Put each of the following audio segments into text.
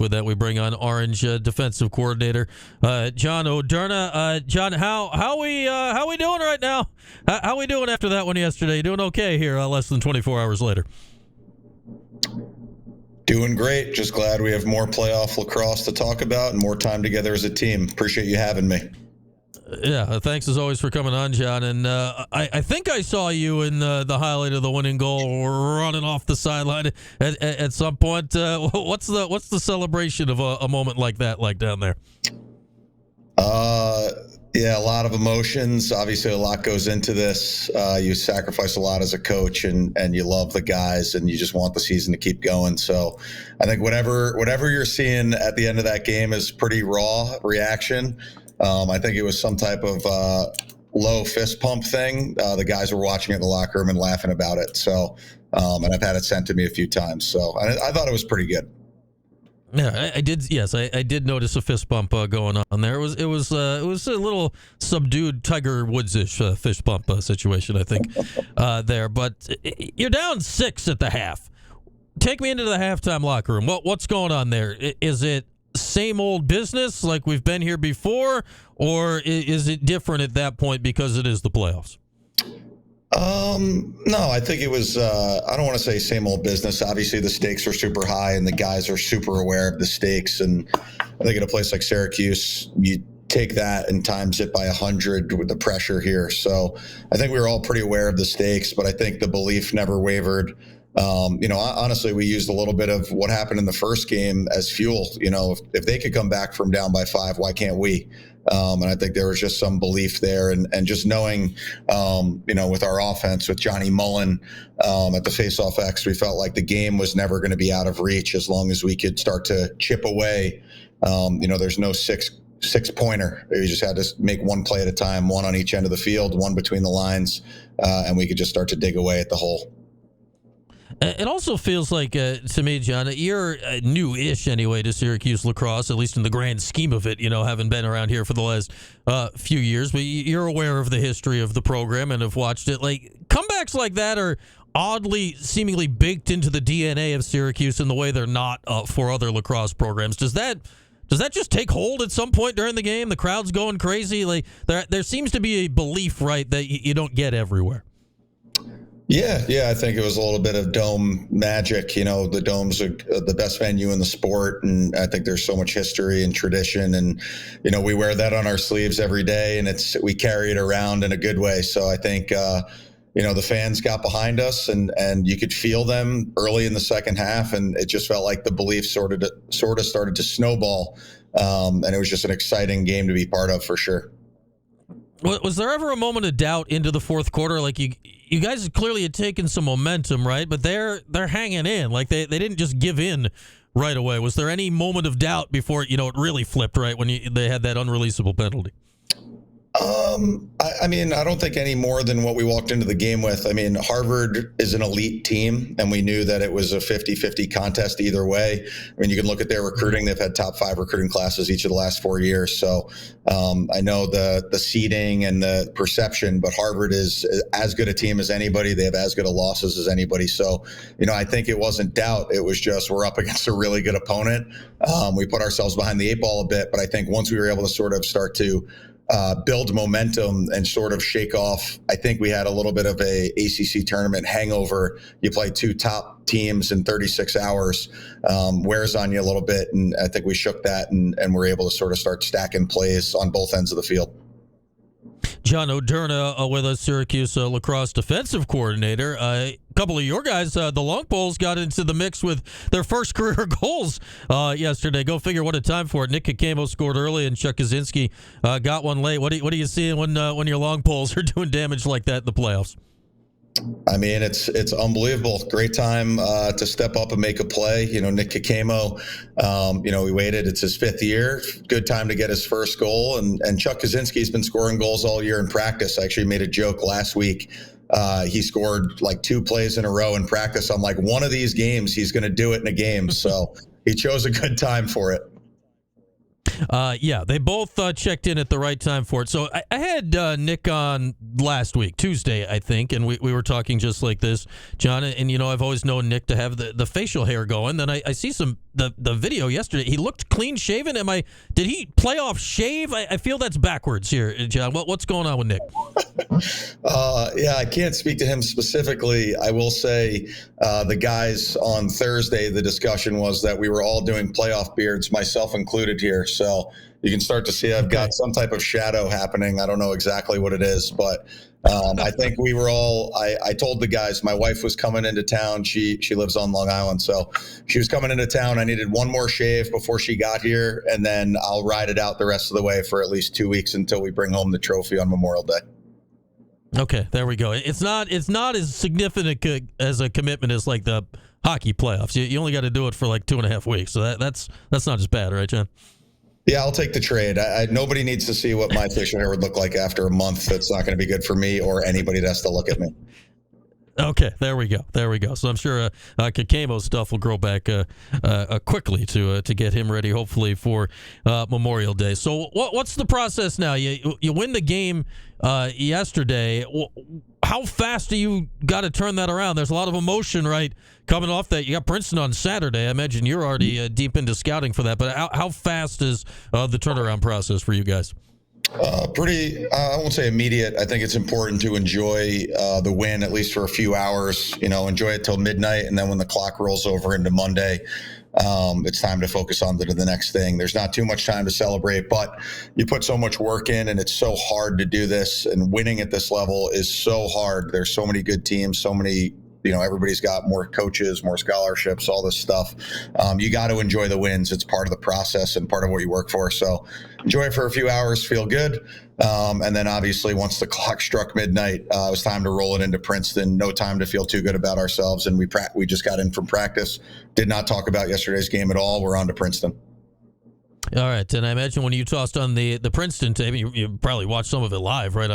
with that, we bring on Orange defensive coordinator John Odierna. John, how we doing right now? How we doing after that one yesterday? Doing okay here less than 24 hours later? Doing great. Just glad we have more playoff lacrosse to talk about and more time together as a team. Appreciate you having me. Yeah, thanks as always for coming on, John. And I think I saw you in the highlight of the winning goal running off the sideline at some point. What's the celebration of a moment like that like down there? Yeah, a lot of emotions. Obviously, a lot goes into this. You sacrifice a lot as a coach, and you love the guys, and you just want the season to keep going. So I think whatever you're seeing at the end of that game is pretty raw reaction. I think it was some type of low fist pump thing. The guys were watching it in the locker room and laughing about it. So, and I've had it sent to me a few times. So I thought it was pretty good. Yeah, I did. Yes, I did notice a fist bump going on there. It was a little subdued Tiger Woods-ish fist bump situation, I think, there. But you're down 6 at the half. Take me into the halftime locker room. What's going on there? Is it same old business like we've been here before, or is it different at that point because it is the playoffs? No, I think it was, I don't want to say same old business. Obviously the stakes are super high and the guys are super aware of the stakes. And I think at a place like Syracuse, you take that and times it by 100 with the pressure here. So I think we were all pretty aware of the stakes, but I think the belief never wavered. Honestly, we used a little bit of what happened in the first game as fuel. If they could come back from down by 5, why can't we? And I think there was just some belief there, and just knowing, with our offense, with Johnny Mullen at the faceoff X, we felt like the game was never going to be out of reach as long as we could start to chip away. There's no six pointer. You just had to make one play at a time, one on each end of the field, one between the lines, and we could just start to dig away at the hole. It also feels like, to me, John, you're new-ish anyway to Syracuse lacrosse, at least in the grand scheme of it, having been around here for the last few years. But you're aware of the history of the program and have watched it. Like, comebacks like that are oddly, seemingly baked into the DNA of Syracuse in the way they're not for other lacrosse programs. Does that just take hold at some point during the game? The crowd's going crazy. Like, there seems to be a belief, right, that you don't get everywhere. Yeah, I think it was a little bit of dome magic. The dome's the best venue in the sport, and I think there's so much history and tradition, and we wear that on our sleeves every day, and we carry it around in a good way. So I think the fans got behind us, and you could feel them early in the second half, and it just felt like the belief sort of started to snowball, and it was just an exciting game to be part of for sure. Was there ever a moment of doubt into the fourth quarter? Like you guys clearly had taken some momentum, right? But they're hanging in. Like they didn't just give in right away. Was there any moment of doubt before it really flipped right when they had that unreleasable penalty? I don't think any more than what we walked into the game with. Harvard is an elite team, and we knew that it was a 50-50 contest either way. You can look at their recruiting. They've had top 5 recruiting classes each of the last 4 years. So I know the seeding and the perception, but Harvard is as good a team as anybody. They have as good a losses as anybody. So, I think it wasn't doubt. It was just we're up against a really good opponent. We put ourselves behind the 8 ball a bit, but I think once we were able to sort of start to build momentum and sort of shake off. I think we had a little bit of a ACC tournament hangover. You play 2 top teams in 36 hours, wears on you a little bit. And I think we shook that and we're able to sort of start stacking plays on both ends of the field. John Odierna with us, Syracuse lacrosse defensive coordinator. A couple of your guys, the Long Poles, got into the mix with their first career goals yesterday. Go figure what a time for it. Nick Kakamo scored early and Chuck Kaczynski got one late. What are you seeing when your Long Poles are doing damage like that in the playoffs? It's unbelievable. Great time to step up and make a play. Nick Kakamo, we waited. It's his 5th year. Good time to get his first goal. And Chuck Kaczynski's been scoring goals all year in practice. I actually made a joke last week. He scored like 2 plays in a row in practice. I'm like, one of these games, he's going to do it in a game. So he chose a good time for it. They both checked in at the right time for it. So I I had Nick on last week, Tuesday, I think, and we were talking just like this, John. And I've always known Nick to have the facial hair going. Then I see the video yesterday. He looked clean shaven. Did he play off shave? I feel that's backwards here, John. What's going on with Nick? Yeah, I can't speak to him specifically. I will say the guys on Thursday, the discussion was that we were all doing playoff beards, myself included here. So you can start to see I've got some type of shadow happening. I don't know exactly what it is, but I think we were all, I told the guys, my wife was coming into town. She lives on Long Island. So she was coming into town. I needed one more shave before she got here, and then I'll ride it out the rest of the way for at least 2 weeks until we bring home the trophy on Memorial Day. Okay, there we go. It's not as significant as a commitment as like the hockey playoffs. You only got to do it for like 2.5 weeks. So that's not as bad, right, John? Yeah, I'll take the trade. Nobody needs to see what my facial hair would look like after a month. That's not going to be good for me or anybody that has to look at me. Okay, there we go. So I'm sure Kakemo's stuff will grow back quickly to get him ready, hopefully, for Memorial Day. So what's the process now? You win the game yesterday. How fast do you got to turn that around? There's a lot of emotion, right, coming off that. You got Princeton on Saturday. I imagine you're already deep into scouting for that. But how fast is the turnaround process for you guys? Pretty, I won't say immediate. I think it's important to enjoy the win, at least for a few hours, enjoy it till midnight. And then when the clock rolls over into Monday, it's time to focus on the next thing. There's not too much time to celebrate, but you put so much work in, and it's so hard to do this. And winning at this level is so hard. There's so many good teams, so many, everybody's got more coaches, more scholarships, all this stuff. You got to enjoy the wins. It's part of the process and part of what you work for. So enjoy it for a few hours, feel good. And then obviously once the clock struck midnight, it was time to roll it into Princeton. No time to feel too good about ourselves. And we just got in from practice. Did not talk about yesterday's game at all. We're on to Princeton. All right, and I imagine when you tossed on the Princeton tape, you probably watched some of it live, right,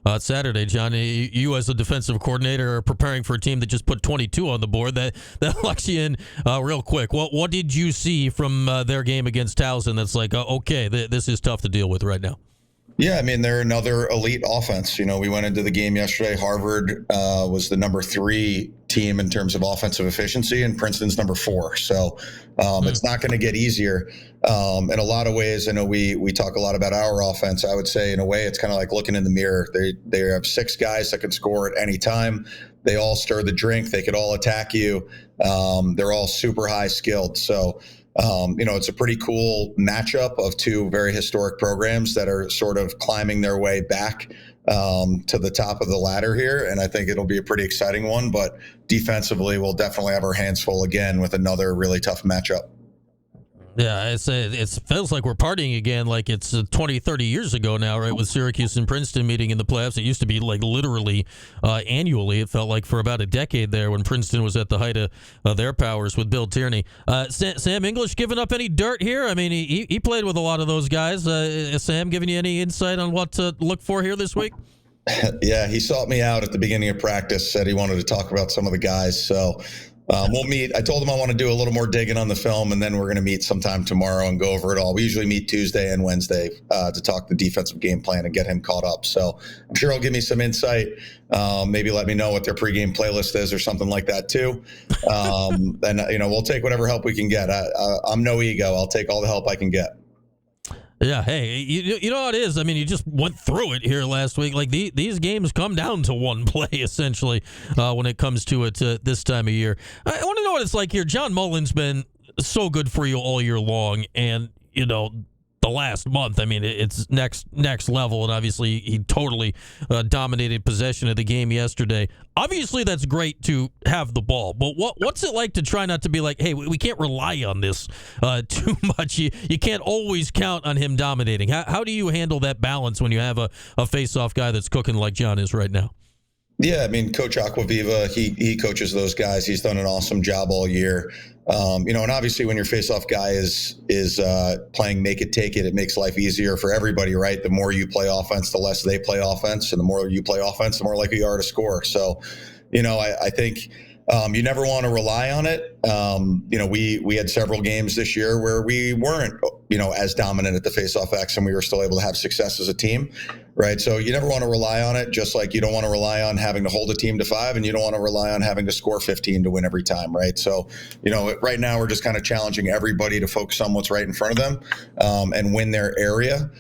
on Saturday, John. You as a defensive coordinator are preparing for a team that just put 22 on the board. That locks you in real quick. What did you see from their game against Towson that's like, okay, this is tough to deal with right now? Yeah, I mean, they're another elite offense. We went into the game yesterday. Harvard was the number 3 team in terms of offensive efficiency, and Princeton's number 4. So it's not going to get easier. In a lot of ways, I know we talk a lot about our offense. I would say, in a way, it's kind of like looking in the mirror. They have 6 guys that can score at any time. They all stir the drink. They could all attack you. They're all super high skilled. So it's a pretty cool matchup of 2 very historic programs that are sort of climbing their way back to the top of the ladder here. And I think it'll be a pretty exciting one. But defensively, we'll definitely have our hands full again with another really tough matchup. Yeah, it feels like we're partying again, like it's 20, 30 years ago now, right, with Syracuse and Princeton meeting in the playoffs. It used to be like literally annually. It felt like for about a decade there when Princeton was at the height of their powers with Bill Tierney. Sam English giving up any dirt here? I mean, he played with a lot of those guys. Sam giving you any insight on what to look for here this week? Yeah, he sought me out at the beginning of practice, said he wanted to talk about some of the guys. So we'll meet. I told him I want to do a little more digging on the film, and then we're going to meet sometime tomorrow and go over it all. We usually meet Tuesday and Wednesday to talk the defensive game plan and get him caught up. So I'm sure he'll give me some insight. Maybe let me know what their pregame playlist is or something like that too. And we'll take whatever help we can get. I'm no ego. I'll take all the help I can get. Yeah, hey, you know how it is. I mean, you just went through it here last week. Like these games come down to one play essentially when it comes to it this time of year. I want to know what it's like here. John Mullen's been so good for you all year long, and the last month, I mean, it's next level, and obviously he totally dominated possession of the game yesterday. Obviously, that's great to have the ball, but what's it like to try not to be like, hey, we can't rely on this too much. You can't always count on him dominating. How do you handle that balance when you have a face-off guy that's cooking like John is right now? Yeah, I mean, Coach Aquaviva, he coaches those guys. He's done an awesome job all year. And obviously when your face-off guy is playing make it, take it, it makes life easier for everybody, right? The more you play offense, the less they play offense. And the more you play offense, the more likely you are to score. So, I think you never want to rely on it. We had several games this year where we weren't, as dominant at the face-off X, and we were still able to have success as a team. right? So you never want to rely on it, just like you don't want to rely on having to hold a team to 5, and you don't want to rely on having to score 15 to win every time, right? So, right now we're just kind of challenging everybody to focus on what's right in front of them, and win their area,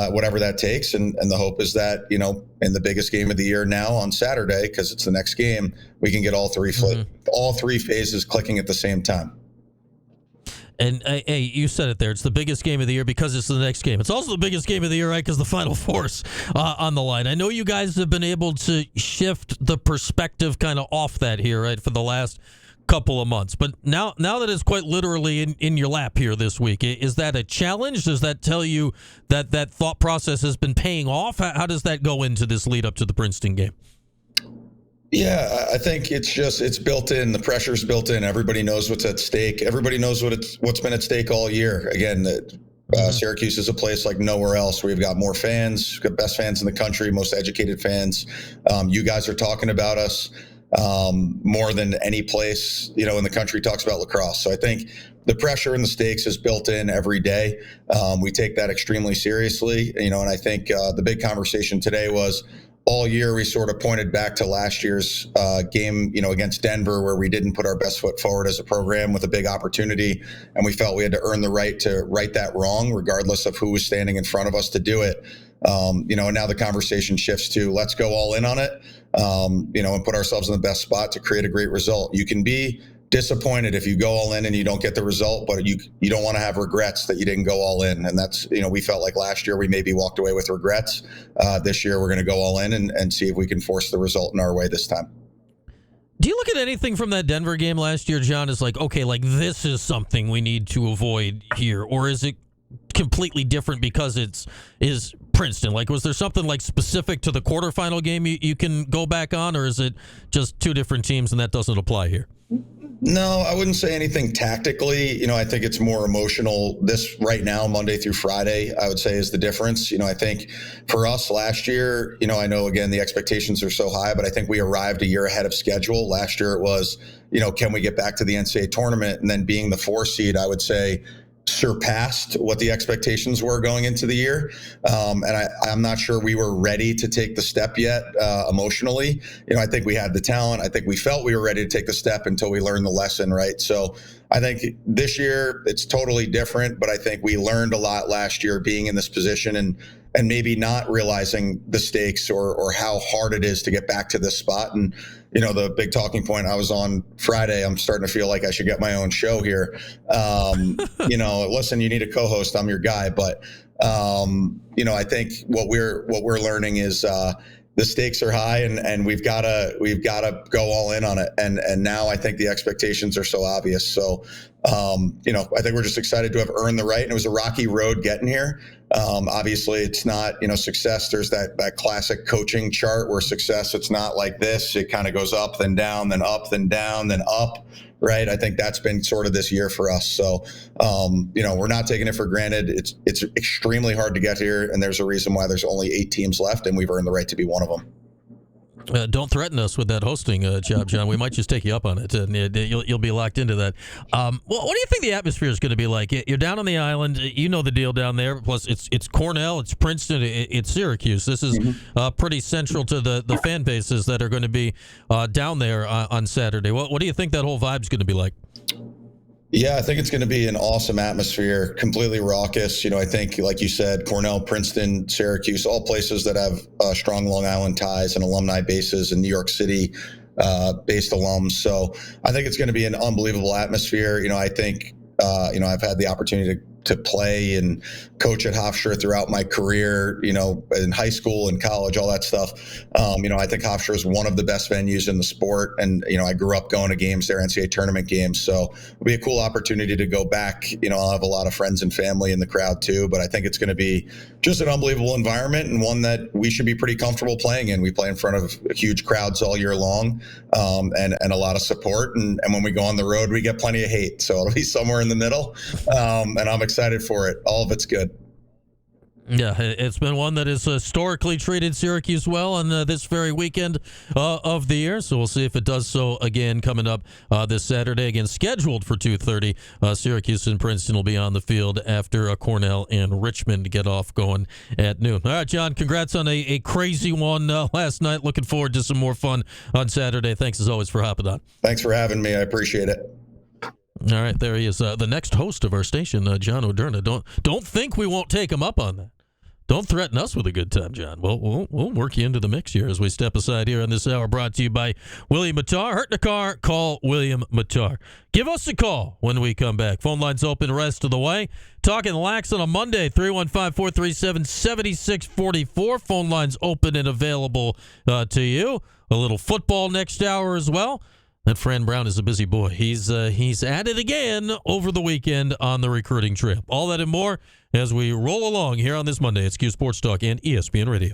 whatever that takes. And the hope is that, in the biggest game of the year now on Saturday, because it's the next game, we can get all three phases clicking at the same time. And hey, you said it there. It's the biggest game of the year because it's the next game. It's also the biggest game of the year, right? Because the Final Four's on the line. I know you guys have been able to shift the perspective kind of off that here, right, for the last couple of months. But now that it's quite literally in your lap here this week, is that a challenge? Does that tell you that thought process has been paying off? How does that go into this lead up to the Princeton game? Yeah, I think it's built in. The pressure's built in. Everybody knows what's at stake. Everybody knows what's been at stake all year. Again, Syracuse is a place like nowhere else. We've got more fans, we've got best fans in the country, most educated fans. You guys are talking about us more than any place, in the country talks about lacrosse. So I think the pressure and the stakes is built in every day. We take that extremely seriously, and I think the big conversation today was, all year we sort of pointed back to last year's game, against Denver, where we didn't put our best foot forward as a program with a big opportunity, and we felt we had to earn the right to right that wrong, regardless of who was standing in front of us to do it. And now the conversation shifts to let's go all in on it, and put ourselves in the best spot to create a great result. You can be disappointed if you go all in and you don't get the result, but you don't want to have regrets that you didn't go all in. And that's, we felt like last year we maybe walked away with regrets. This year we're going to go all in and see if we can force the result in our way this time. Do you look at anything from that Denver game last year, John, as like, okay, like this is something we need to avoid here? Or is it completely different because is Princeton? Like, was there something like specific to the quarterfinal game you can go back on, or is it just two different teams and that doesn't apply here? No, I wouldn't say anything tactically. I think it's more emotional. This right now, Monday through Friday, I would say is the difference. I think for us last year, I know, again, the expectations are so high, but I think we arrived a year ahead of schedule. Last year it was, can we get back to the NCAA tournament? And then being the 4 seed, I would say, surpassed what the expectations were going into the year. And I'm not sure we were ready to take the step yet emotionally. I think we had the talent. I think we felt we were ready to take the step until we learned the lesson, right? So I think this year it's totally different, but I think we learned a lot last year being in this position and maybe not realizing the stakes or how hard it is to get back to this spot. And, the big talking point I was on Friday, I'm starting to feel like I should get my own show here. Listen, you need a co-host. I'm your guy. But, I think what we're learning is the stakes are high and we've got to go all in on it. And now I think the expectations are so obvious. So, I think we're just excited to have earned the right. And it was a rocky road getting here. Obviously it's not, success. There's that classic coaching chart where success, it's not like this. It kind of goes up, then down, then up, then down, then up. Right. I think that's been sort of this year for us. So, we're not taking it for granted. It's extremely hard to get here. And there's a reason why there's only 8 teams left and we've earned the right to be one of them. Don't threaten us with that hosting job, John. We might just take you up on it, and you'll be locked into that. Well, what do you think the atmosphere is going to be like? You're down on the island. You know the deal down there. Plus, it's Cornell, it's Princeton, it's Syracuse. This is pretty central to the fan bases that are going to be down there on Saturday. What do you think that whole vibe's going to be like? Yeah, I think it's going to be an awesome atmosphere, completely raucous. I think, like you said, Cornell, Princeton, Syracuse, all places that have strong Long Island ties and alumni bases, and New York City based alums. So I think it's going to be an unbelievable atmosphere. I think, I've had the opportunity to play and coach at Hofstra throughout my career, in high school and college, all that stuff. I think Hofstra is one of the best venues in the sport. And, I grew up going to games there, NCAA tournament games. So it'll be a cool opportunity to go back. I'll have a lot of friends and family in the crowd too, but I think it's going to be just an unbelievable environment and one that we should be pretty comfortable playing in. We play in front of huge crowds all year long, and a lot of support. And when we go on the road, we get plenty of hate. So it'll be somewhere in the middle. And I'm excited for it. All of it's good. Yeah, it's been one that has historically treated Syracuse well on this very weekend of the year. So we'll see if it does so again coming up this Saturday. Again, scheduled for 2:30. Syracuse and Princeton will be on the field after Cornell and Richmond get off going at noon. All right, John, congrats on a crazy one last night. Looking forward to some more fun on Saturday. Thanks as always for hopping on. Thanks for having me. I appreciate it. All right, there he is, the next host of our station, John Odierna. Don't think we won't take him up on that. Don't threaten us with a good time, John. We'll work you into the mix here as we step aside here on this hour. Brought to you by William Mattar. Hurt in the car? Call William Mattar. Give us a call when we come back. Phone lines open the rest of the way. Talking Lax on a Monday, 315-437-7644. Phone lines open and available to you. A little football next hour as well. That Fran Brown is a busy boy. He's at it again over the weekend on the recruiting trail. All that and more as we roll along here on this Monday at Q Sports Talk and ESPN Radio.